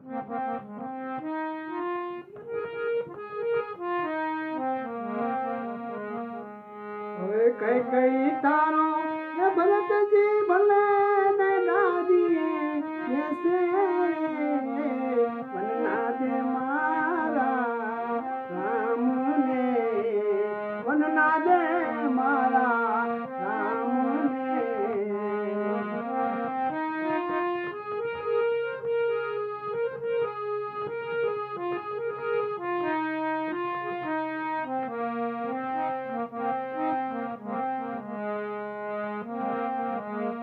હવે કઈ કઈ તારો એ ભરતજી ભલે ને ગાદીએ બેસે વનના દે મારા રામને વનના દે મારા રામને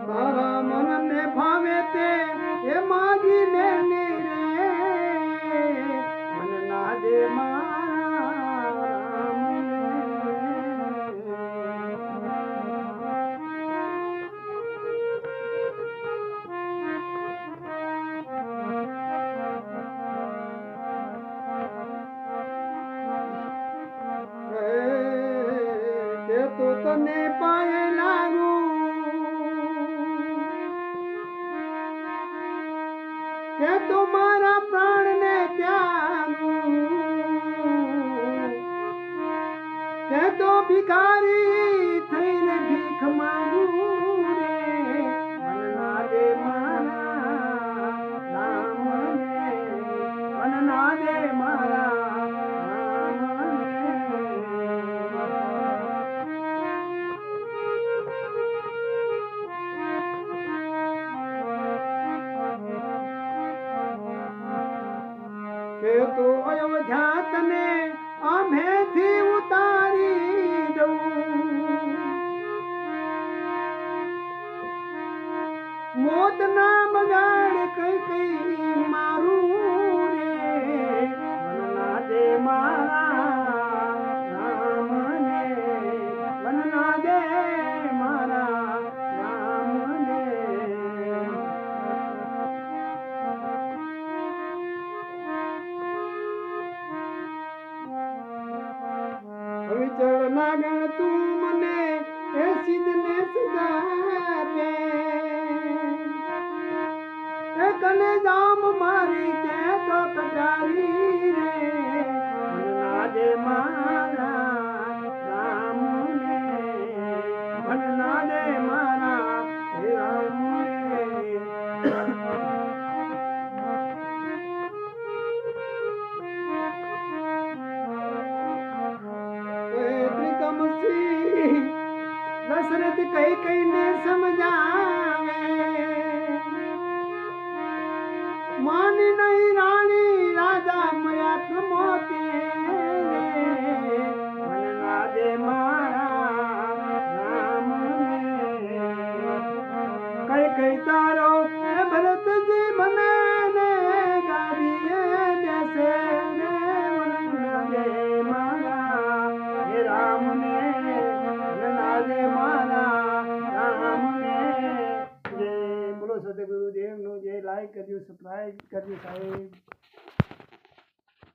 તારા મનને ભાવે તે એ માગી લે રે મનના દે મારા રામને કે તો તને પાયે લાગુ કે તો મારા પ્રાણ ને ત્યાગું કે તો ભિખારી થઈને ભીખ માંગું રે વનના દે મારા રામને વનના દે મારા કે તો અયોધ્યા તને આમેથી ઉતારી દઉં મોત ના બગાડ કઈ કઈ મારું રે વનના દે મારા રામને વનના દે મારા રામને વિચળ નાગણ તું મને એ સિદ્ધને સદાપે એ કને જામ મારી તે તો કટારી રે વનના દે મારા રામને વનના દે મારા રામને દશરથ કઈ કઈ ને સમજાવે માની નહીં રાણી રાજા મયા પ્રમોતે વનના દે મારા રામને કઈ કઈ તારો એ ભરતજી મને ને ગાદીએ બેસે રે વનના દે મારા હે રામને દે મારા રામને જય બોલો સદગુરુદેવ નું જય લાઈક કરજો સબસ્ક્રાઇબ કરજો સાહેબ